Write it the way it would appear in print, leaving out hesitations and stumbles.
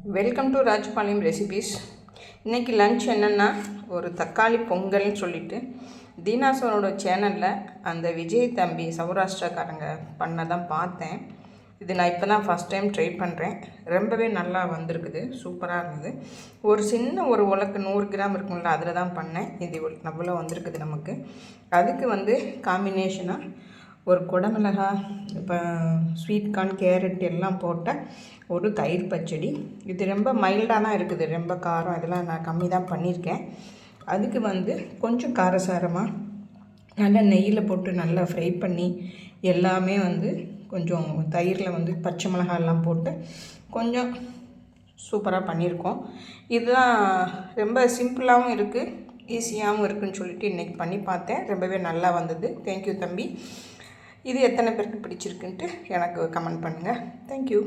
Welcome to Rajapalayam recipes. இன்றைக்கி lunch என்னென்னா ஒரு தக்காளி பொங்கல்னு சொல்லிவிட்டு தீனாசோனோட சேனலில் அந்த விஜய் தம்பி சௌராஷ்டிராக்காரங்க பண்ணதான் பார்த்தேன். இது நான் இப்போ தான் ஃபஸ்ட் டைம் ட்ரை பண்ணுறேன். ரொம்பவே நல்லா வந்திருக்குது, சூப்பராக இருந்தது. ஒரு சின்ன ஒரு உலக்கு 100 கிராம் இருக்கும்ல, அதில் தான் பண்ணேன். இது அவ்வளோ வந்திருக்குது நமக்கு. அதுக்கு காம்பினேஷனாக ஒரு குடமிளகாய், இப்போ ஸ்வீட் கார்ன், கேரட் எல்லாம் போட்ட ஒரு தயிர் பச்சடி. இது ரொம்ப மைல்டாக தான் இருக்குது, ரொம்ப காரம் இதெல்லாம் நான் கம்மி தான் பண்ணியிருக்கேன். அதுக்கு கொஞ்சம் காரசாரமாக நல்லா நெய்யில் போட்டு நல்லா ஃப்ரை பண்ணி எல்லாமே கொஞ்சம் தயிரில் பச்சை மிளகாயெல்லாம் போட்டு கொஞ்சம் சூப்பராக பண்ணியிருக்கோம். இதுதான் ரொம்ப சிம்பிளாகவும் இருக்குது, ஈஸியாகவும் இருக்குதுன்னு சொல்லிட்டு இன்றைக்கி பண்ணி பார்த்தேன். ரொம்பவே நல்லா வந்தது. தேங்க்யூ தம்பி. இது எத்தனை பேருக்கு பிடிச்சிருக்குன்ட்டு எனக்கு கமெண்ட் பண்ணுங்கள். தேங்க்யூ.